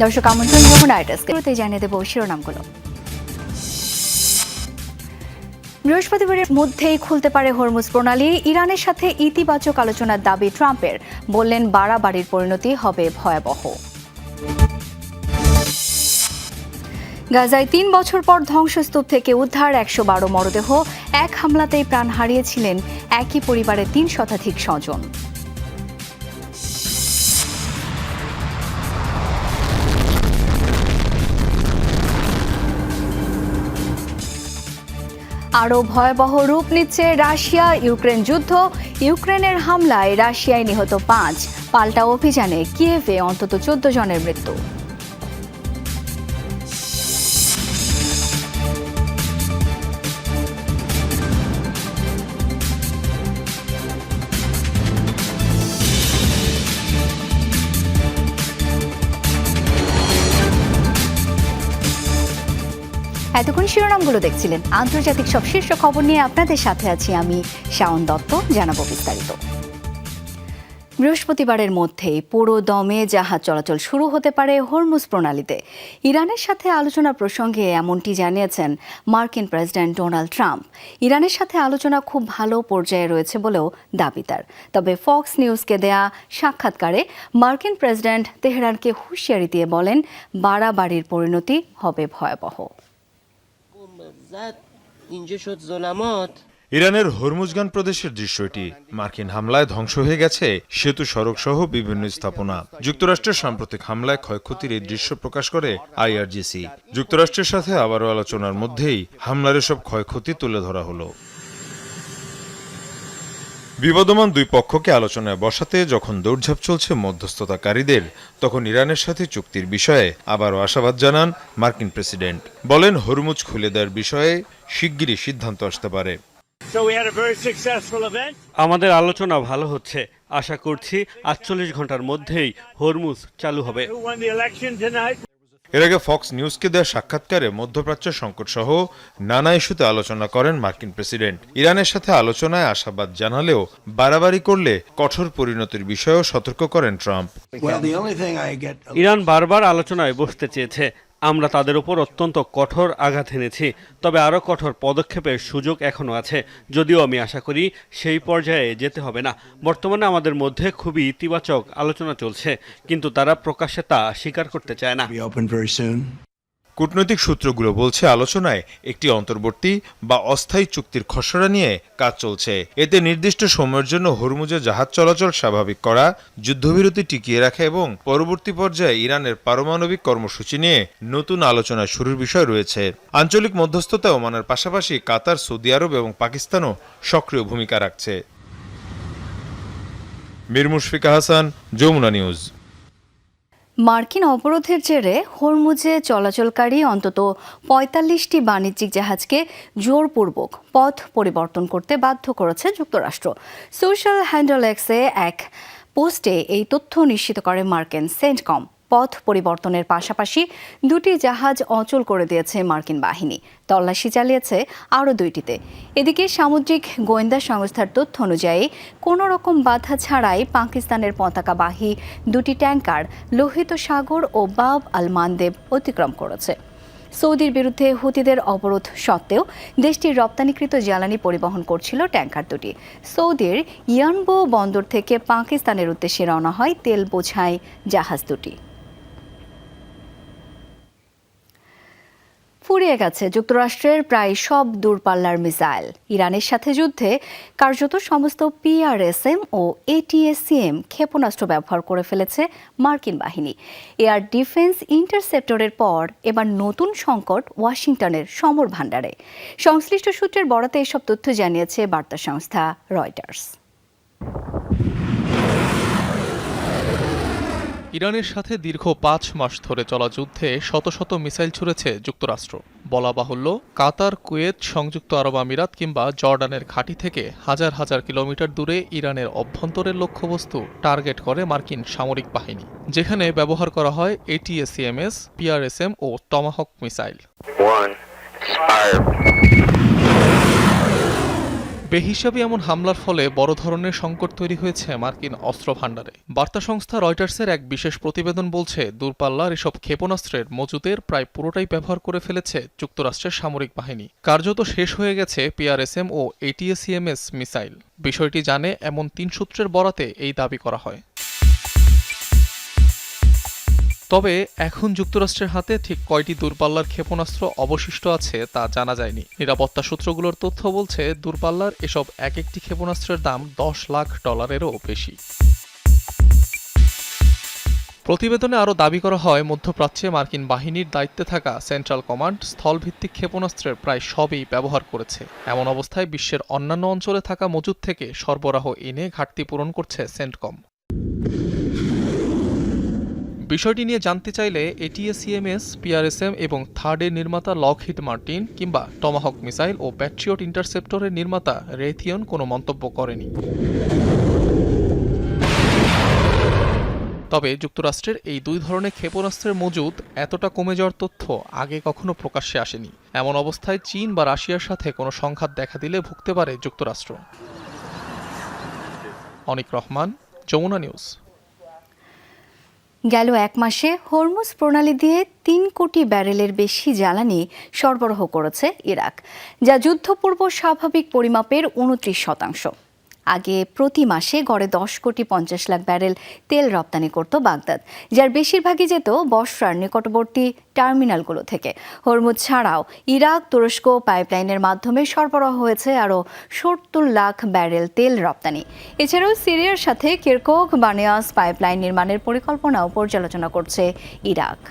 দর্শক আমন্ত্রণ যমুনা আর্টাসকে জানিয়ে দেব শিরোনামগুলো। বৃহস্পতিবারের মধ্যেই খুলতে পারে হরমুজ প্রণালী। ইরানের সাথে ইতিবাচক আলোচনার দাবি ট্রাম্পের, বললেন বাড়াবাড়ির পরিণতি হবে ভয়াবহ। গাজায় ৩ বছর পর ধ্বংসস্তূপ থেকে উদ্ধার ১১২ মরদেহ। এক হামলাতেই প্রাণ হারিয়েছিলেন একই পরিবারের ৩ শতাধিক স্বজন। আরও ভয়াবহ রূপ নিচ্ছে রাশিয়া ইউক্রেন যুদ্ধ। ইউক্রেনের হামলায় রাশিয়ায় নিহত ৫, পাল্টা অভিযানে কিয়েভে অন্তত ১৪ জনের মৃত্যু। এতক্ষণ শিরোনামগুলো দেখছিলেন। আন্তর্জাতিক সব শীর্ষ খবর নিয়ে আপনাদের সাথে আছি আমি শাওন দত্ত। জানাবো বিস্তারিত। বৃহস্পতিবারের মধ্যেই পুরো দমে জাহাজ চলাচল শুরু হতে পারে হরমুজ প্রণালীতে। ইরানের সাথে আলোচনা প্রসঙ্গে এমনটি জানিয়েছেন মার্কিন প্রেসিডেন্ট ডোনাল্ড ট্রাম্প। ইরানের সাথে আলোচনা খুব ভালো পর্যায়ে রয়েছে বলেও দাবি তার। তবে ফক্স নিউজকে দেয়া সাক্ষাৎকারে মার্কিন প্রেসিডেন্ট তেহরানকে হুঁশিয়ারি দিয়ে বলেন, বাড়াবাড়ির পরিণতি হবে ভয়াবহ। ইরানের হরমুজগান প্রদেশের দৃশ্যটি। মার্কিন হামলায় ধ্বংস হয়ে গেছে সেতু, সড়ক সহ বিভিন্ন স্থাপনা। যুক্তরাষ্ট্রের সাম্প্রতিক হামলায় ক্ষয়ক্ষতির এই দৃশ্য প্রকাশ করে আইআরজিসি। যুক্তরাষ্ট্রের সাথে আবারও আলোচনার মধ্যেই হামলার এসব ক্ষয়ক্ষতি তুলে ধরা হলো। বিবাদমান দুই পক্ষকে আলোচনায় বসাতে যখন দৌড়ঝাঁপ চলছে মধ্যস্থতাকারীদের, তখন ইরানের সাথে চুক্তির বিষয়ে আবারও আশাবাদ জানান মার্কিন প্রেসিডেন্ট। বলেন, হরমুজ খুলে দেওয়ার বিষয়ে শিগগিরই সিদ্ধান্ত আসতে পারে। আমাদের আলোচনা ভালো হচ্ছে। আশা করছি ৪৮ ঘন্টার মধ্যেই হরমুজ চালু হবে। এর আগে ফক্স নিউজকে দেওয়া সাক্ষাৎকারে মধ্যপ্রাচ্য সংকট সহ নানা ইস্যুতে আলোচনা করেন মার্কিন প্রেসিডেন্ট। ইরানের সাথে আলোচনায় আশাবাদ জানালেও বাড়াবাড়ি করলে কঠোর পরিণতির বিষয়েও সতর্ক করেন ট্রাম্প। ইরান বারবার আলোচনায় বসতে চেয়েছে। আমরা তাদের উপর অত্যন্ত কঠোর আঘাত এনেছি, তবে আরও কঠোর পদক্ষেপের সুযোগ এখনো আছে। যদিও আমি আশা করি সেই পর্যায়ে যেতে হবে না। বর্তমানে আমাদের মধ্যে খুবই ইতিবাচক আলোচনা চলছে, কিন্তু তারা প্রকাশ্যে তা স্বীকার করতে চায় না। কূটনৈতিক সূত্রগুলো বলছে, আলোচনায় একটি অন্তর্বর্তী বা অস্থায়ী চুক্তির খসড়া নিয়ে কাজ চলছে। এতে নির্দিষ্ট সময়ের জন্য হরমুজে জাহাজ চলাচল স্বাভাবিক করা, যুদ্ধবিরতি টিকিয়ে রাখা এবং পরবর্তী পর্যায়ে ইরানের পারমাণবিক কর্মসূচি নিয়ে নতুন আলোচনা শুরুর বিষয় রয়েছে। আঞ্চলিক মধ্যস্থতা ওমানের পাশাপাশি কাতার, সৌদি আরব এবং পাকিস্তানও সক্রিয় ভূমিকা রাখছে। মীর মুশফিকা হাসান, যমুনা নিউজ। মার্কিন অবরোধের জেরে হরমুজে চলাচলকারী অন্তত ৪৫টি বাণিজ্যিক জাহাজকে জোরপূর্বক পথ পরিবর্তন করতে বাধ্য করেছে যুক্তরাষ্ট্র। সোশ্যাল হ্যান্ডেল এক্সে এক পোস্টে এই তথ্য নিশ্চিত করে মার্কিন সেন্টকম। পথ পরিবর্তনের পাশাপাশি দুটি জাহাজ অচল করে দিয়েছে মার্কিন বাহিনী। তল্লাশি চালিয়েছে আরও দুইটিতে। এদিকে সামুদ্রিক গোয়েন্দা সংস্থার তথ্য অনুযায়ী কোনো রকম বাধা ছাড়াই পাকিস্তানের পতাকাবাহী দুটি ট্যাঙ্কার লোহিত সাগর ও বাব আল মানদেব অতিক্রম করেছে। সৌদির বিরুদ্ধে হুতিদের অবরোধ সত্ত্বেও দেশটির রপ্তানিকৃত জ্বালানি পরিবহন করছিল ট্যাঙ্কার দুটি। সৌদির ইয়ানবো বন্দর থেকে পাকিস্তানের উদ্দেশ্যে রওনা হয় তেল বোঝাই জাহাজ দুটি। ফুরিয়ে গেছে যুক্তরাষ্ট্রের প্রায় সব দূরপাল্লার মিসাইল। ইরানের সাথে যুদ্ধে কার্যত সমস্ত পিআরএসএম ও এটিএসসিএম ক্ষেপণাস্ত্র ব্যবহার করে ফেলেছে মার্কিন বাহিনী। এয়ার ডিফেন্স ইন্টারসেপ্টরের পর এবার নতুন সংকট ওয়াশিংটনের সমর ভাণ্ডারে। সংশ্লিষ্ট সূত্রের বরাতে এসব তথ্য জানিয়েছে বার্তা সংস্থা রয়টার্স। ইরানের সাথে দীর্ঘ ৫ মাস ধরে চলা যুদ্ধে শত শত মিসাইল ছুড়েছে যুক্তরাষ্ট্র। বলা বাহুল্য, কাতার, কুয়েত, সংযুক্ত আরব আমিরাত কিংবা জর্ডানের ঘাঁটি থেকে হাজার হাজার কিলোমিটার দূরে ইরানের অভ্যন্তরের লক্ষ্যবস্তু টার্গেট করে মার্কিন সামরিক বাহিনী, যেখানে ব্যবহার করা হয় এটিএসএমএস, পিআরএসএম ও টমাহক মিসাইল। বেহিসাবি এমন হামলার ফলে বড় ধরনের সংকট তৈরি হয়েছে মার্কিন অস্ত্র ভাণ্ডারে। বার্তা সংস্থা রয়টার্সের এক বিশেষ প্রতিবেদন বলছে, দূরপাল্লার এসব ক্ষেপণাস্ত্রের মজুদের প্রায় পুরোটাই ব্যবহার করে ফেলেছে যুক্তরাষ্ট্রের সামরিক বাহিনী। কার্যত শেষ হয়ে গেছে PRSM ও ATACMS মিসাইল। বিষয়টি জানে এমন 3 সূত্রের বরাতে এই দাবি করা হয়। তবে এখন যুক্তরাষ্ট্রের হাতে ঠিক কয়টি দূরপাল্লার ক্ষেপণাস্ত্র অবশিষ্ট আছে তা জানা যায়নি। নিরাপত্তা সূত্রগুলোর তথ্য বলছে, দূরপাল্লার এসব এক একটি ক্ষেপণাস্ত্রের দাম $10 লাখ বেশি। প্রতিবেদনে আরও দাবি করা হয়, মধ্যপ্রাচ্যে মার্কিন বাহিনীর দায়িত্বে থাকা সেন্ট্রাল কমান্ড স্থলভিত্তিক ক্ষেপণাস্ত্রের প্রায় সবই ব্যবহার করেছে। এমন অবস্থায় বিশ্বের অন্যান্য অঞ্চলে থাকা মজুদ থেকে সরবরাহ এনে ঘাটতি পূরণ করছে সেন্টকম। বিষয়টি নিয়ে জানতে চাইলে ATACMS, PRSM এবং থার্ডের নির্মাতা লকহিড মার্টিন কিংবা টমাহক মিসাইল ও প্যাট্রিয়ট ইন্টারসেপ্টরের নির্মাতা রেথিয়ন কোনো মন্তব্য করেনি। তবে যুক্তরাষ্ট্রের এই 2 ধরনের ক্ষেপণাস্ত্রের মজুদ এতটা কমে যাওয়ার তথ্য আগে কখনো প্রকাশ্যে আসেনি। এমন অবস্থায় চীন বা রাশিয়ার সাথে কোনো সংঘাত দেখা দিলে ভুগতে পারে যুক্তরাষ্ট্র। অনিক রহমান, যমুনা নিউজ। গেল 1 মাসে হরমুজ প্রণালী দিয়ে 3 কোটি ব্যারেলের বেশি জ্বালানি সরবরাহ করেছে ইরাক, যা যুদ্ধপূর্ব স্বাভাবিক পরিমাপের 29%। আগে প্রতি মাসে গড়ে 10 কোটি 50 লাখ ব্যারেল তেল রপ্তানি করত বাগদাদ, যার বেশিরভাগই যেত বসরার নিকটবর্তী টার্মিনালগুলো থেকে। হরমুজ ছাড়াও ইরাক তুরস্ক পাইপলাইনের মাধ্যমে সরবরাহ হয়েছে আরও 70 লাখ ব্যারেল তেল রপ্তানি। এছাড়াও সিরিয়ার সাথে কিরকুক বানিয়াস পাইপলাইন নির্মাণের পরিকল্পনাও পর্যালোচনা করছে ইরাক।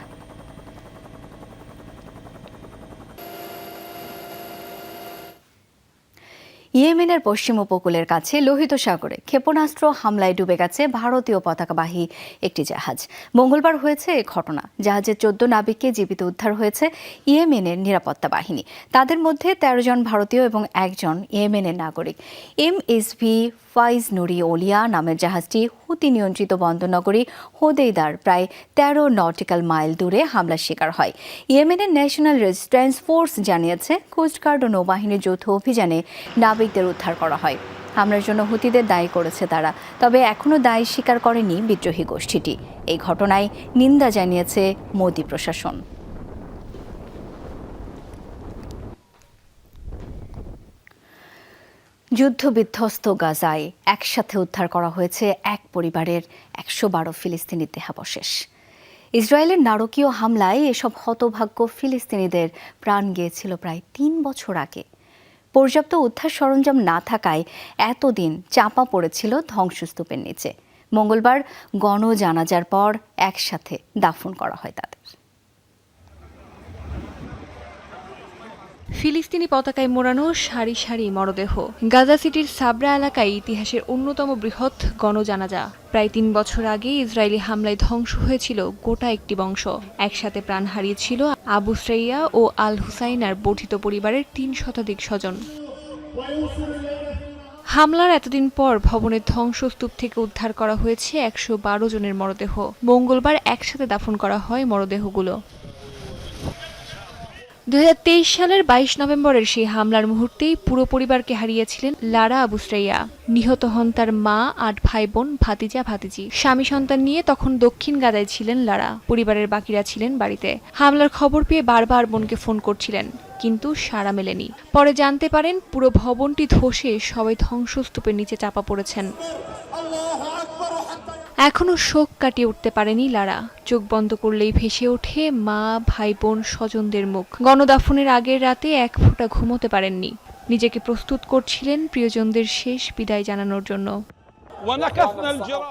ইয়েমেনের পশ্চিম উপকূলের কাছে লোহিত সাগরে ক্ষেপণাস্ত্র হামলায় ডুবে গেছে ভারতীয় পতাকাবাহী একটি জাহাজ। মঙ্গলবার হয়েছে এ ঘটনা। জাহাজের 14 নাবিককে জীবিত উদ্ধার হয়েছে ইয়েমেনের নিরাপত্তা বাহিনী। তাদের মধ্যে 13 জন ভারতীয় এবং 1 জন ইয়েমেনের নাগরিক। MSV ফাইজ নুরি ওলিয়া নামের জাহাজটি হুতি নিয়ন্ত্রিত বন্দরনগরী হোদেইদার প্রায় 13 নটিক্যাল মাইল দূরে হামলার শিকার হয়। ইয়েমেনের ন্যাশনাল রেজিস্ট্যান্স ফোর্স জানিয়েছে, কোস্টগার্ড ও নৌবাহিনীর যৌথ অভিযানে নাবিকদের উদ্ধার করা হয়। হামলার জন্য হুতিদের দায়ী করেছে তারা, তবে এখনও দায় স্বীকার করেনি বিদ্রোহী গোষ্ঠীটি। এই ঘটনায় নিন্দা জানিয়েছে মোদি প্রশাসন। যুদ্ধবিধ্বস্ত গাজায় একসাথে উদ্ধার করা হয়েছে এক পরিবারের 112 ফিলিস্তিনির দেহাবশেষ। ইসরায়েলের নারকীয় হামলায় এসব হতভাগ্য ফিলিস্তিনিদের প্রাণ গিয়েছিল প্রায় 3 বছর আগে। পর্যাপ্ত উদ্ধার সরঞ্জাম না থাকায় এতদিন চাপা পড়েছিল ধ্বংসস্তূপের নিচে। মঙ্গলবার গণজানাজার পর একসাথে দাফন করা হয় তাদের। ফিলিস্তিনি পতাকায় মোড়ানো সারি সারি মরদেহ। গাজা সিটির সাবরা এলাকায় ইতিহাসের অন্যতম বৃহৎ গণজানাজা। প্রায় 3 বছর আগে ইসরায়েলি হামলায় ধ্বংস হয়েছিল গোটা একটি বংশ। একসাথে প্রাণ হারিয়েছিল আবু শ্রেইয়া ও আল হুসাইনার বর্ধিত পরিবারের 3 শতাধিক স্বজন। হামলার এতদিন পর ভবনের ধ্বংসস্তূপ থেকে উদ্ধার করা হয়েছে 112 জনের মরদেহ। মঙ্গলবার একসাথে দাফন করা হয় মরদেহগুলো। 2023 সালের 22 নভেম্বরের সেই হামলার মুহূর্তেই পুরো পরিবারকে হারিয়েছিলেন লারা আবু শ্রেইয়া। নিহত হন তার মা, 8 ভাই বোন, ভাতিজা ভাতিজি। স্বামী সন্তান নিয়ে তখন দক্ষিণ গাজায় ছিলেন লারা। পরিবারের বাকিরা ছিলেন বাড়িতে। হামলার খবর পেয়ে বারবার বোনকে ফোন করছিলেন, কিন্তু সাড়া মেলেনি। পরে জানতে পারেন পুরো ভবনটি ধসে সবাই ধ্বংসস্তূপের নিচে চাপা পড়েছেন। এখনো শোক কাটিয়ে উঠতে পারেনি লারা। চোখ বন্ধ করলেই ভেসে ওঠে মা, ভাই বোন, স্বজনদের মুখ। গণদাফনের আগের রাতে এক ফোঁটা ঘুমোতে পারেননি। নিজেকে প্রস্তুত করছিলেন প্রিয়জনদের শেষ বিদায় জানানোর জন্য।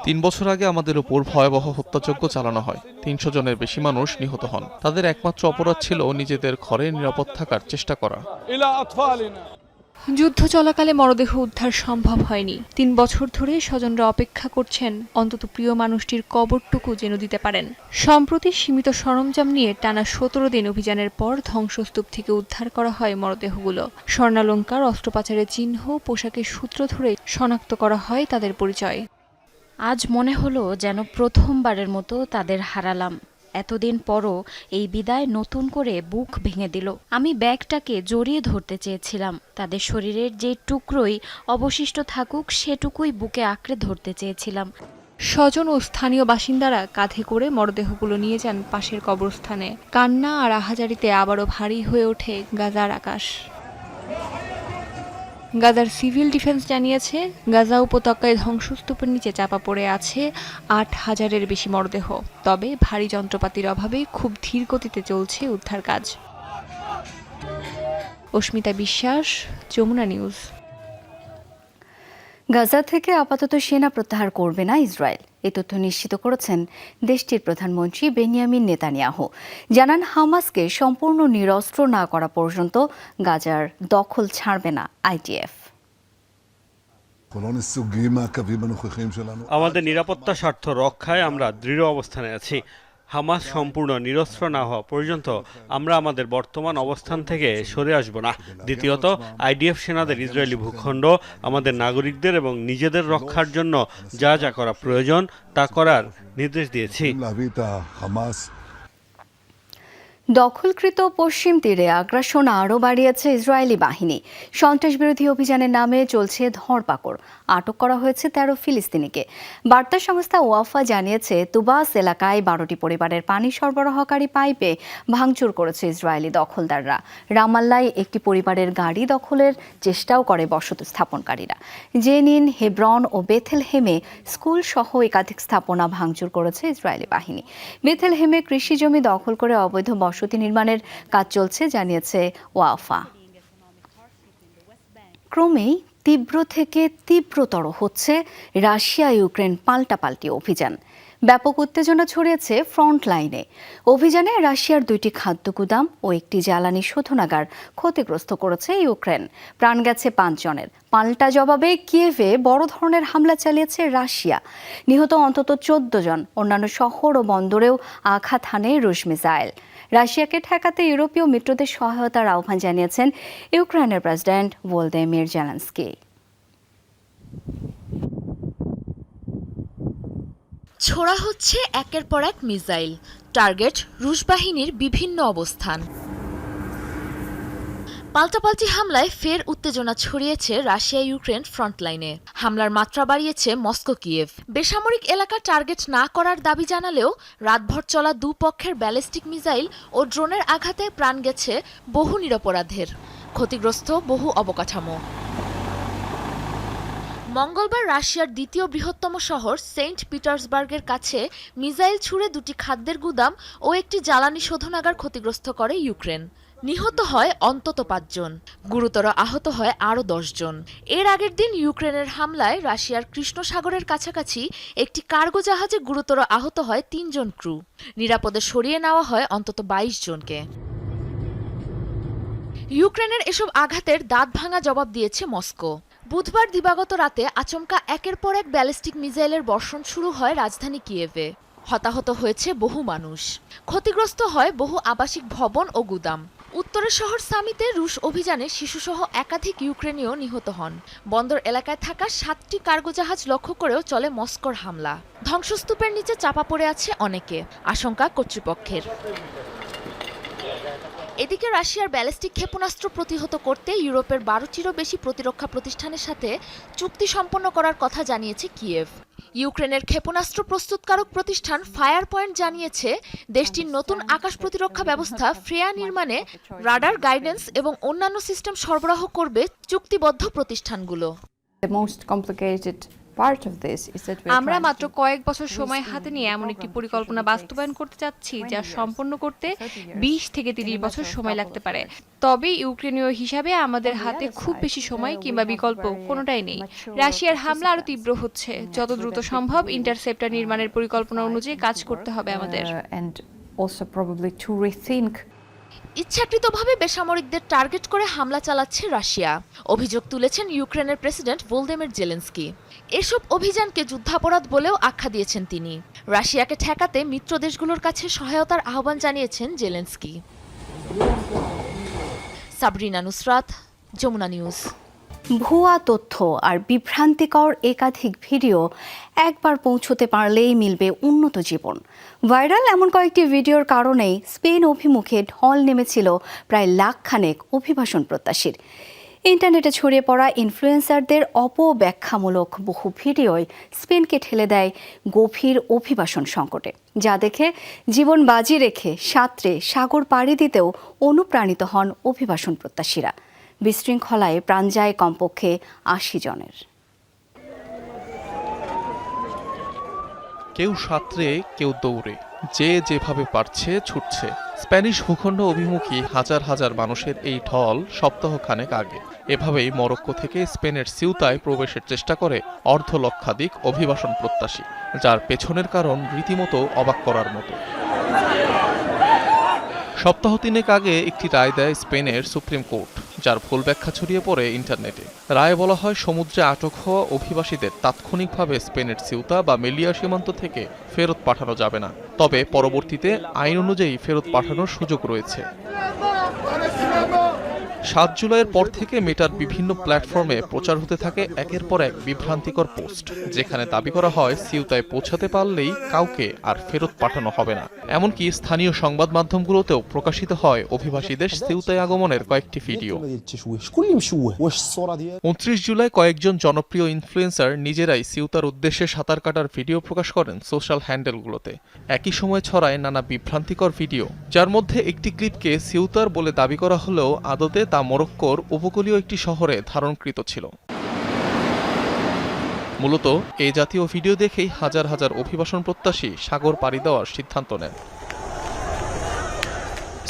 3 বছর আগে আমাদের উপর ভয়াবহ হত্যাযজ্ঞ চালানো হয়। 300 জনের বেশি মানুষ নিহত হন। তাদের একমাত্র অপরাধ ছিল নিজেদের ঘরে নিরাপদ থাকার চেষ্টা করা। যুদ্ধ চলাকালে মরদেহ উদ্ধার সম্ভব হয়নি। 3 বছর ধরে স্বজনরা অপেক্ষা করছেন অন্তত প্রিয় মানুষটির কবরটুকু যেন দিতে পারেন। সম্প্রতি সীমিত সরঞ্জাম নিয়ে টানা 17 দিন অভিযানের পর ধ্বংসস্তূপ থেকে উদ্ধার করা হয় মরদেহগুলো। স্বর্ণালংকার, অস্ত্র পাচারের চিহ্ন, পোশাকের সূত্র ধরে শনাক্ত করা হয় তাদের পরিচয়। আজ মনে হলো যেন প্রথমবারের মতো তাদের হারালাম। এতদিন পরও এই বিদায় নতুন করে বুক ভেঙে দিল। আমি ব্যাগটাকে জড়িয়ে ধরতে চেয়েছিলাম, তাদের শরীরের যে টুকরোই অবশিষ্ট থাকুক সেটুকুই বুকে আঁকড়ে ধরতে চেয়েছিলাম। স্বজন ও স্থানীয় বাসিন্দারা কাঁধে করে মরদেহগুলো নিয়ে যান পাশের কবরস্থানে। কান্না আর আহাজারিতে আবারও ভারী হয়ে ওঠে গাজার আকাশ। গাজার সিভিল ডিফেন্স জানিয়েছে, গাজা উপত্যকায় ধ্বংসস্তূপের নিচে চাপা পড়ে আছে ৮,০০০-এর বেশি মরদেহ। তবে ভারী যন্ত্রপাতির অভাবে খুব ধীর গতিতে চলছে উদ্ধার কাজ। অস্মিতা বিশ্বাস, যমুনা নিউজ। গাজা থেকে আপাতত সেনা প্রত্যাহার করবে না ইসরায়েল, এ তথ্য নিশ্চিত করেছেন দেশটির প্রধানমন্ত্রী বেনিয়ামিন নেতানিয়াহু। জানান, হামাসকে সম্পূর্ণ নিরস্ত্র না করা পর্যন্ত গাজার দখল ছাড়বে না আইডিএফ। আমাদের নিরাপত্তা স্বার্থ রক্ষায় আমরা দৃঢ় অবস্থানে আছি। হামাস সম্পূর্ণ নিরস্ত্র না হওয়া পর্যন্ত আমরা আমাদের বর্তমান অবস্থান থেকে সরে আসব না। দ্বিতীয়ত, আইডিএফ সেনাদের ইসরায়েলি ভূখণ্ড, আমাদের নাগরিকদের এবং নিজেদের রক্ষার জন্য যা যা করা প্রয়োজন তা করার নির্দেশ দিয়েছি। দখলকৃত পশ্চিম তীরে আগ্রাসন আরও বাড়িয়েছে ইসরায়েলি বাহিনী। সন্ত্রাসবিরোধী অভিযানের নামে চলছে ধরপাকড়। আটক করা হয়েছে ১৩ ফিলিস্তিনিকে। বার্তা সংস্থা ওয়াফা জানিয়েছে, তুবাস এলাকায় ১২টি পরিবারের পানি সরবরাহকারী পাইপে ভাঙচুর করেছে ইসরায়েলি দখলদাররা। রামাল্লায় একটি পরিবারের গাড়ি দখলের চেষ্টাও করে বসতি স্থাপনকারীরা। জেনিন, হেব্রন ও বেথেলহেমে স্কুল সহ একাধিক স্থাপনা ভাঙচুর করেছে ইসরায়েলি বাহিনী। বেথেলহেমে কৃষিজমি দখল করে অবৈধ বসতি নির্মাণের কাজ চলছে, জানিয়েছে ওয়াফা। ক্রমেই তীব্র থেকে তীব্রতর হচ্ছে রাশিয়া ইউক্রেন পাল্টাপাল্টি অভিযান। ব্যাপক উত্তেজনা ছড়িয়েছে ফ্রন্ট লাইনে। অভিযানে রাশিয়ার ২টি খাদ্য গুদাম ও একটি জ্বালানি শোধনাগার ক্ষতিগ্রস্ত করেছে ইউক্রেন। প্রাণ গেছে ৫ জনের। পাল্টা জবাবে কিয়েভে বড় ধরনের হামলা চালিয়েছে রাশিয়া। নিহত অন্তত ১৪ জন। অন্যান্য শহর ও বন্দরেও আঘাত হানে রুশ মিসাইল। রাশিয়াকে ঠেকাতে ইউরোপীয় মিত্রদের সহায়তার আহ্বান জানিয়েছেন ইউক্রেনের প্রেসিডেন্ট ভলোদিমির জেলেনস্কি। ছোড়া হচ্ছে একের পর এক মিসাইল, টার্গেট রুশ বাহিনীর বিভিন্ন অবস্থান। পাল্টাপাল্টি হামলায় ফের উত্তেজনা ছড়িয়েছে রাশিয়া ইউক্রেন ফ্রন্টলাইনে। হামলার মাত্রা বাড়িয়েছে মস্কো কিয়েভ। বেসামরিক এলাকা টার্গেট না করার দাবি জানালেও রাতভর চলা দুপক্ষের ব্যালিস্টিক মিসাইল ও ড্রোনের আঘাতে প্রাণ গেছে বহু নিরপরাধের, ক্ষতিগ্রস্ত বহু অবকাঠামো। মঙ্গলবার রাশিয়ার দ্বিতীয় বৃহত্তম শহর সেন্ট পিটার্সবার্গের কাছে মিসাইল ছুড়ে 2টি খাদ্যের গুদাম ও একটি জ্বালানি শোধনাগার ক্ষতিগ্রস্ত করে ইউক্রেন। নিহত হয় অন্তত ৫ জন, গুরুতর আহত হয় আরও ১০ জন। এর আগের দিন ইউক্রেনের হামলায় রাশিয়ার কৃষ্ণ সাগরের কাছাকাছি একটি কার্গো জাহাজে গুরুতর আহত হয় ৩ জন ক্রু। নিরাপদে সরিয়ে নেওয়া হয় অন্তত ২২ জনকে। ইউক্রেনের এসব আঘাতের দাঁত ভাঙা জবাব দিয়েছে মস্কো। বুধবার দিবাগত রাতে আচমকা একের পর এক ব্যালিস্টিক মিসাইলের বর্ষণ শুরু হয় রাজধানী কিয়েভে। হতাহত হয়েছে বহু মানুষ, ক্ষতিগ্রস্ত হয় বহু আবাসিক ভবন ও গুদাম। উত্তরের শহর সামিতে রুশ অভিযানে শিশুসহ একাধিক ইউক্রেনীয় নিহত হন। বন্দর এলাকায় থাকা 7টি কার্গো জাহাজ লক্ষ্য করেও চলে মস্কোর হামলা। ধ্বংসস্তূপের নিচে চাপা পড়ে আছে অনেকে, আশঙ্কা কর্তৃপক্ষের। এদিকে রাশিয়ার ব্যালিস্টিক ক্ষেপণাস্ত্র প্রতিহত করতে ইউরোপের 12টিরও বেশি প্রতিরক্ষা প্রতিষ্ঠানের সাথে চুক্তি সম্পন্ন করার কথা জানিয়েছে কিয়েভ। ইউক্রেনের ক্ষেপণাস্ত্র প্রস্তুতকারক প্রতিষ্ঠান ফায়ার পয়েন্ট জানিয়েছে, দেশটির নতুন আকাশ প্রতিরক্ষা ব্যবস্থা ফ্রেয়া নির্মাণে রাডার, গাইডেন্স এবং অন্যান্য সিস্টেম সরবরাহ করবে চুক্তিবদ্ধ প্রতিষ্ঠানগুলো। আমরা মাত্র কয়েক বছর সময় হাতে নিয়ে এমন একটি পরিকল্পনা বাস্তবায়ন করতে যাচ্ছি যা সম্পন্ন করতে 20 থেকে 30 বছর সময় লাগতে পারে। তবে ইউক্রেনীয় হিসাবে আমাদের হাতে খুব বেশি সময় কিংবা বিকল্প কোনোটাই নেই। রাশিয়ার হামলা আরও তীব্র হচ্ছে। যত দ্রুত সম্ভব ইন্টারসেপ্টর নির্মাণের পরিকল্পনা অনুযায়ী কাজ করতে হবে আমাদের। ইচ্ছাকৃতভাবে বেসামরিকদের টার্গেট করে হামলা চালাচ্ছে রাশিয়া, অভিযোগ তুলেছেন ইউক্রেনের প্রেসিডেন্ট ভলোদিমির জেলেনস্কি। এসব অভিযানকে যুদ্ধাপরাধ বলেও আখ্যা দিয়েছেন তিনি। রাশিয়াকে ঠেকাতে মিত্র দেশগুলোর কাছে সহায়তার আহ্বান জানিয়েছেন জেলেনস্কি। সাবরিনা নুসরাত, যমুনা নিউজ। ভুয়া তথ্য আর বিভ্রান্তিকর একাধিক ভিডিও একবার পৌঁছতে পারলেই মিলবে উন্নত জীবন। ভাইরাল এমন কয়েকটি ভিডিওর কারণেই স্পেন অভিমুখে ঢল নেমেছিল প্রায় লাখখানেক অভিবাসন প্রত্যাশীর। ইন্টারনেটে ছড়িয়ে পড়া ইনফ্লুয়েন্সারদের অপব্যাখ্যামূলক বহু ভিডিওই স্পেনকে ঠেলে দেয় গভীর অভিবাসন সংকটে, যা দেখে জীবন বাজি রেখে সাঁতরে সাগর পাড়ি দিতেও অনুপ্রাণিত হন অভিবাসন প্রত্যাশীরা। বিশৃঙ্খলায় প্রাণ যায় কমপক্ষে ৮০ জনের। কেউ সাঁতরে, কেউ দৌড়ে, যে যেভাবে পারছে ছুটছে। স্প্যানিশ ভূখণ্ড অভিমুখী হাজার হাজার মানুষের এই ঢল সপ্তাহখানেক আগে এভাবেই মরক্কো থেকে স্পেনের সিউতায় প্রবেশের চেষ্টা করে অর্ধলক্ষাধিক অভিবাসন প্রত্যাশী, যার পেছনের কারণ রীতিমতো অবাক করার মতো। সপ্তাহ তিনেক আগে একটি রায় দেয় স্পেনের সুপ্রিম কোর্ট, যার ভুল ব্যাখ্যা ছড়িয়ে পড়ে ইন্টারনেটে। রায়ে বলা হয়, সমুদ্রে আটক হওয়া অভিবাসীদের তাৎক্ষণিকভাবে স্পেনের সিউতা বা মেলিয়া সীমান্ত থেকে ফেরত পাঠানো যাবে না, তবে পরবর্তীতে আইন অনুযায়ী ফেরত পাঠানোর সুযোগ রয়েছে। ৭ জুলাইয়ের পর থেকে মেটার বিভিন্ন প্ল্যাটফর্মে প্রচার হতে থাকে একের পর এক বিভ্রান্তিকর পোস্ট, যেখানে দাবি করা হয় সিউতায় পৌঁছাতে পারলেই কাউকে আর ফেরত পাঠানো হবে না। এমনকি স্থানীয় সংবাদ মাধ্যমগুলোতেও প্রকাশিত হয় অভিবাসীদের সিউতায় আগমনের কয়েকটি ভিডিও। ২৯ জুলাই কয়েকজন জনপ্রিয় ইনফ্লুয়েন্সার নিজেরাই সিউতার উদ্দেশ্যে সাঁতার কাটার ভিডিও প্রকাশ করেন সোশ্যাল হ্যান্ডেলগুলোতে। একই সময় ছড়ায় নানা বিভ্রান্তিকর ভিডিও, যার মধ্যে একটি ক্লিপকে সিউতার বলে দাবি করা হলেও আদতে তা মরক্কোর উপকূলীয় একটি শহরে ধারণকৃত ছিল। মূলত এই জাতীয় ভিডিও দেখেই হাজার হাজার অভিবাসন প্রত্যাশী সাগর পাড়ি দেওয়ার সিদ্ধান্ত নেন।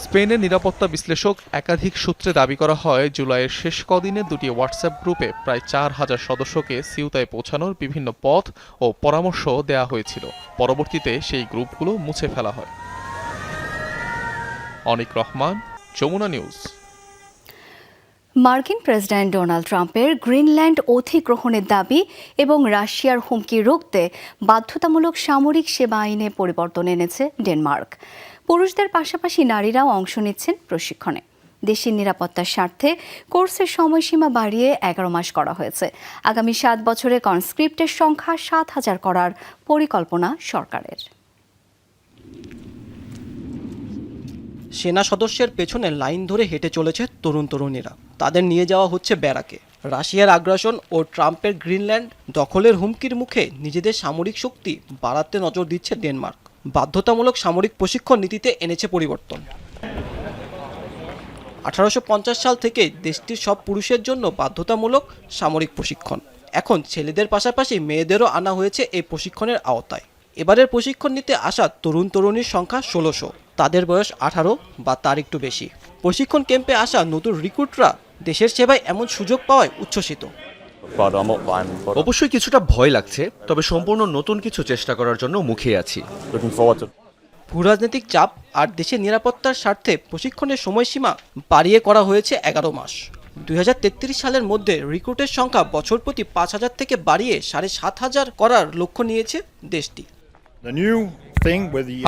স্পেনের নিরাপত্তা বিশ্লেষক একাধিক সূত্রে দাবি করা হয়, জুলাইয়ের শেষ কদিনে দুটি হোয়াটসঅ্যাপ গ্রুপে প্রায় ৪,০০০ সদস্যকে সিউতায় পৌঁছানোর বিভিন্ন পথ ও পরামর্শ দেয়া হয়েছিল। পরবর্তীতে সেই গ্রুপগুলো মুছে ফেলা হয়। অনিক রহমান, যমুনা নিউজ। মার্কিন প্রেসিডেন্ট ডোনাল্ড ট্রাম্পের গ্রিনল্যান্ড অধিগ্রহণের দাবি এবং রাশিয়ার হুমকি রুখতে বাধ্যতামূলক সামরিক সেবা আইনে পরিবর্তন এনেছে ডেনমার্ক। পুরুষদের পাশাপাশি নারীরাও অংশ নিচ্ছেন প্রশিক্ষণে। দেশের নিরাপত্তার স্বার্থে কোর্সের সময়সীমা বাড়িয়ে ১১ মাস করা হয়েছে। আগামী ৭ বছরে কনস্ক্রিপ্টের সংখ্যা ৭,০০০ করার পরিকল্পনা সরকারের। সেনা সদস্যের পেছনে লাইন ধরে হেঁটে চলেছে তরুণ তরুণীরা। তাদের নিয়ে যাওয়া হচ্ছে ব্যারাকে। রাশিয়ার আগ্রাসন ও ট্রাম্পের গ্রিনল্যান্ড দখলের হুমকির মুখে নিজেদের সামরিক শক্তি বাড়াতে নজর দিচ্ছে ডেনমার্ক। বাধ্যতামূলক সামরিক প্রশিক্ষণ নীতিতে এনেছে পরিবর্তন। ১৮৫০ সাল থেকে দেশটির সব পুরুষের জন্য বাধ্যতামূলক সামরিক প্রশিক্ষণ। এখন ছেলেদের পাশাপাশি মেয়েদেরও আনা হয়েছে এই প্রশিক্ষণের আওতায়। এবারের প্রশিক্ষণ নিতে আসা তরুণ তরুণীর সংখ্যা ১৬০০। তাদের বয়স ১৮ বা তার একটু বেশি। প্রশিক্ষণ ক্যাম্পে আসা নতুন রিক্রুটরা দেশের সেবায় এমন সুযোগ পাওয়ায় উচ্ছ্বসিত। অবশ্যই কিছুটা ভয় লাগছে, তবে সম্পূর্ণ নতুন কিছু চেষ্টা করার জন্য মুখিয়ে আছি। ভূরাজনৈতিক চাপ আর দেশের নিরাপত্তার স্বার্থে প্রশিক্ষণের সময়সীমা বাড়িয়ে করা হয়েছে ১১ মাস। ২০৩৩ সালের মধ্যে রিক্রুটের সংখ্যা বছর প্রতি ৫,০০০ থেকে বাড়িয়ে ৭,৫০০ করার লক্ষ্য নিয়েছে দেশটি।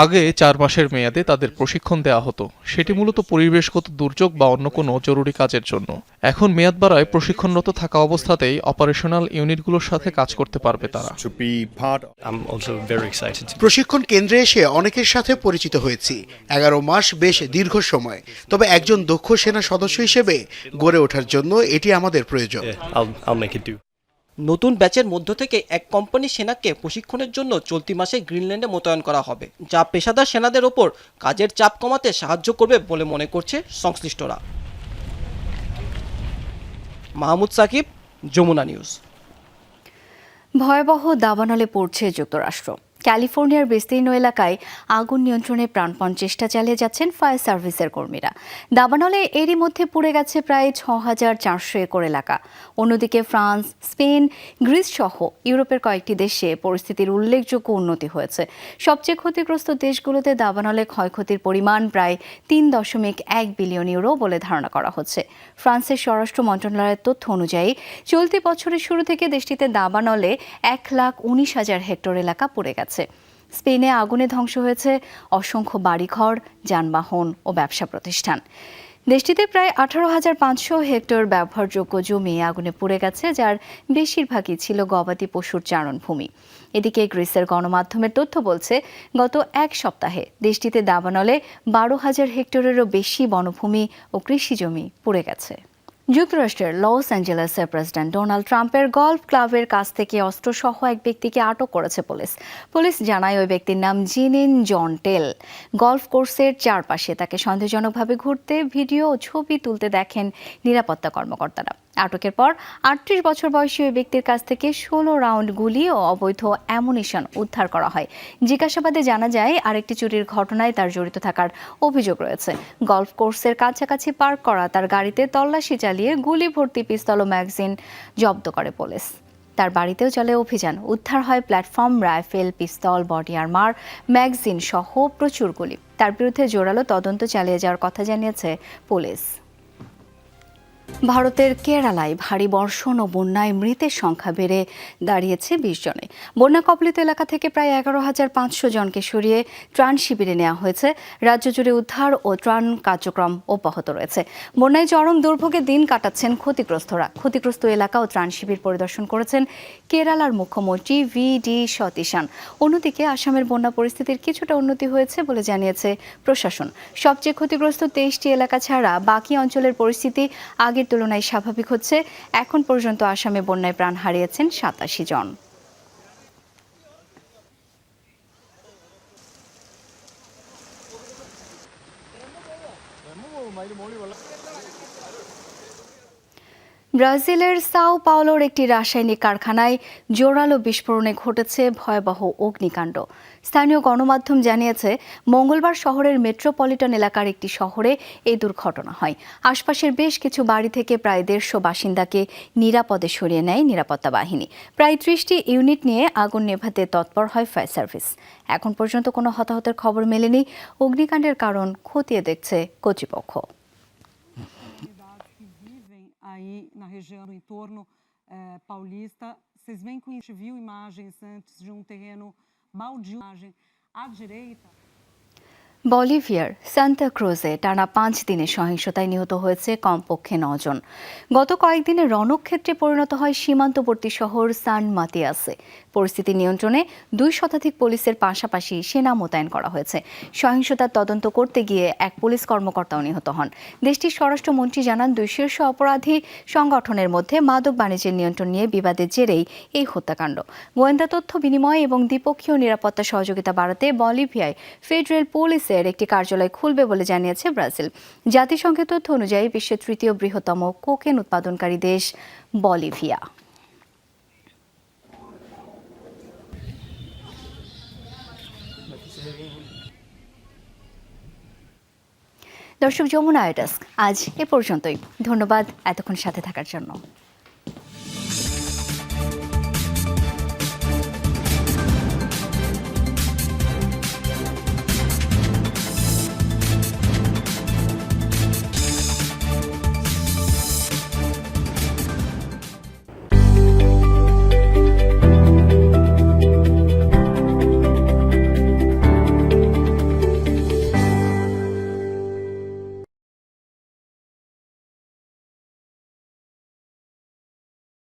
আগে ৪ মাসের মেয়াদে তাদের প্রশিক্ষণ দেওয়া হতো, সেটি মূলত পরিবেশগত দুর্যোগ বা অন্য কোনো জরুরি কাজের জন্য। এখন মেয়াদ বাড়ায় প্রশিক্ষণরত থাকা অবস্থাতেই অপারেশনাল ইউনিটগুলোর সাথে কাজ করতে পারবে তারা। প্রশিক্ষণ কেন্দ্রে এসে অনেকের সাথে পরিচিত হয়েছি। ১১ মাস বেশ দীর্ঘ সময়, তবে একজন দক্ষ সেনা সদস্য হিসেবে গড়ে ওঠার জন্য এটি আমাদের প্রয়োজন। নতুন ব্যাচের মধ্য থেকে এক কোম্পানি সেনাকে প্রশিক্ষণের জন্য চলতি মাসে গ্রিনল্যান্ডে মোতায়েন করা হবে, যা পেশাদার সেনাদের ওপর কাজের চাপ কমাতে সাহায্য করবে বলে মনে করছে সংশ্লিষ্টরা। মাহমুদ সাকিব, যমুনা নিউজ। ভয়াবহ দাবানলে পড়ছে যুক্তরাষ্ট্র। ক্যালিফোর্নিয়ার বিস্তীর্ণ এলাকায় আগুন নিয়ন্ত্রণে প্রাণপণ চেষ্টা চালিয়ে যাচ্ছেন ফায়ার সার্ভিসের কর্মীরা। দাবানলে এরই মধ্যে পুড়ে গেছে প্রায় ৬,৪০০ একর এলাকা। অন্যদিকে ফ্রান্স, স্পেন, গ্রিস সহ ইউরোপের কয়েকটি দেশে পরিস্থিতির উল্লেখযোগ্য উন্নতি হয়েছে। সবচেয়ে ক্ষতিগ্রস্ত দেশগুলোতে দাবানলে ক্ষয়ক্ষতির পরিমাণ প্রায় ৩.১ বিলিয়ন ইউরো বলে ধারণা করা হচ্ছে। ফ্রান্সের স্বরাষ্ট্র মন্ত্রণালয়ের তথ্য অনুযায়ী চলতি বছরের শুরু থেকে দেশটিতে দাবানলে ১,১৯,০০০ হেক্টর এলাকা পুড়ে গেছে। স্পেনে আগুনে ধ্বংস হয়েছে অসংখ্য বাড়িঘর, যানবাহন ও ব্যবসা প্রতিষ্ঠান। দেশটিতে প্রায় 18,500 হেক্টর ব্যবহারযোগ্য জমি আগুনে পুড়ে গেছে, যার বেশিরভাগই ছিল গবাদি পশুর চারণভূমি। এদিকে গ্রিসের গণমাধ্যমের তথ্য বলছে, গত এক সপ্তাহে দেশটিতে দাবানলে 12,000 হেক্টরেরও বেশি বনভূমি ও কৃষি জমি পুড়ে গেছে। যুক্তরাষ্ট্রের লস অ্যাঞ্জেলেসের প্রেসিডেন্ট ডোনাল্ড ট্রাম্পের গলফ ক্লাবের কাছ থেকে অস্ত্রসহ এক ব্যক্তিকে আটক করেছে পুলিশ জানায় ওই ব্যক্তির নাম জিনিন জন টেল। গলফ কোর্সের চারপাশে তাকে সন্দেহজনকভাবে ঘুরতে ভিডিও ও ছবি তুলতে দেখেন নিরাপত্তা কর্মকর্তারা। আটকের পর 38 বছর বয়সী ওই ব্যক্তির কাছ থেকে 16 রাউন্ড গুলি ও অবৈধ অ্যামুনিশন উদ্ধার করা হয়। জিজ্ঞাসাবাদে জানা যায়, আরেকটি চুরির ঘটনায় তার জড়িত থাকার অভিযোগ রয়েছে। গলফ কোর্সের কাছাকাছি পার্ক করা তার গাড়িতে তল্লাশি চালিয়ে গুলি ভর্তি পিস্তল ও ম্যাগাজিন জব্দ করে পুলিশ। তার বাড়িতেও চলে অভিযান। উদ্ধার হয় প্ল্যাটফর্ম, রাইফেল, পিস্তল, বডি আর্মার, ম্যাগাজিন সহ প্রচুর গুলি। তার বিরুদ্ধে জোরালো তদন্ত চালিয়ে যাওয়ার কথা জানিয়েছে পুলিশ। ভারতের কেরালায় ভারী বর্ষণ ও বন্যায় মৃতের সংখ্যা বেড়ে দাঁড়িয়েছে 20 জনে। বন্যা কবলিত এলাকা থেকে প্রায় 11,500 জনকে সরিয়ে ত্রাণ শিবিরে নেওয়া হয়েছে। রাজ্য জুড়ে উদ্ধার ও ত্রাণ কার্যক্রম অব্যাহত রয়েছে। বন্যায় চরম দুর্ভোগে দিন কাটাচ্ছেন ক্ষতিগ্রস্তরা। ক্ষতিগ্রস্ত এলাকা ও ত্রাণ শিবির পরিদর্শন করেছেন কেরালার মুখ্যমন্ত্রী VD সতীশান। অন্যদিকে আসামের বন্যা পরিস্থিতির কিছুটা উন্নতি হয়েছে বলে জানিয়েছে প্রশাসন। সবচেয়ে ক্ষতিগ্রস্ত 23টি এলাকা ছাড়া বাকি অঞ্চলের পরিস্থিতি আগের তুলনায় স্বাভাবিক হচ্ছে। এখন পর্যন্ত আসামে বন্যায় প্রাণ হারিয়েছেন 87 জন। ব্রাজিলের সাও পাওলোর একটি রাসায়নিক কারখানায় জোরালো বিস্ফোরণে ঘটেছে ভয়াবহ অগ্নিকাণ্ড। স্থানীয় গণমাধ্যম জানিয়েছে, মঙ্গলবার শহরের মেট্রোপলিটন এলাকার একটি শহরে এই দুর্ঘটনা হয়। আশপাশের বেশ কিছু বাড়ি থেকে প্রায় 150 বাসিন্দাকে নিরাপদে সরিয়ে নেয় নিরাপত্তা বাহিনী। প্রায় 30টি ইউনিট নিয়ে আগুন নেভাতে তৎপর হয় ফায়ার সার্ভিস। এখন পর্যন্ত কোনো হতাহতের খবর মেলেনি। অগ্নিকাণ্ডের কারণ খতিয়ে দেখছে কর্তৃপক্ষ। Aí na região do entorno paulista, vocês veem que a gente viu imagens antes de um terreno baldio, à direita. বলিভিয়ার Santa ক্রুজে টানা 5 দিনের সহিংসতায় নিহত হয়েছে কমপক্ষে 9 জন। গত কয়েকদিনে রণক্ষেত্রে পরিণত হয় সীমান্তবর্তী শহর সান মাতিয়াসে। পরিস্থিতি নিয়ন্ত্রণে 2 শতাধিক পুলিশের পাশাপাশি সেনা মোতায়েন করা হয়েছে। সহিংসতার তদন্ত করতে গিয়ে এক পুলিশ কর্মকর্তাও নিহত হন। দেশটির স্বরাষ্ট্রমন্ত্রী জানান, 2 শীর্ষ অপরাধী সংগঠনের মধ্যে মাদক বাণিজ্যের নিয়ন্ত্রণ নিয়ে বিবাদের জেরেই এই হত্যাকাণ্ড। গোয়েন্দা তথ্য বিনিময় এবং দ্বিপক্ষীয় নিরাপত্তা সহযোগিতা বাড়াতে বলিভিয়ায় ফেডারেল পুলিশের একটি কার্যালয় খুলবে বলে জানিয়েছে ব্রাজিল। জাতিসংঘের তথ্য অনুযায়ী বিশ্বের 3য় বৃহত্তম কোকেন উৎপাদনকারী দেশ বলিভিয়া। দর্শক, যমুনা ডেস্ক আজ এ পর্যন্তই। ধন্যবাদ এতক্ষণ সাথে থাকার জন্য।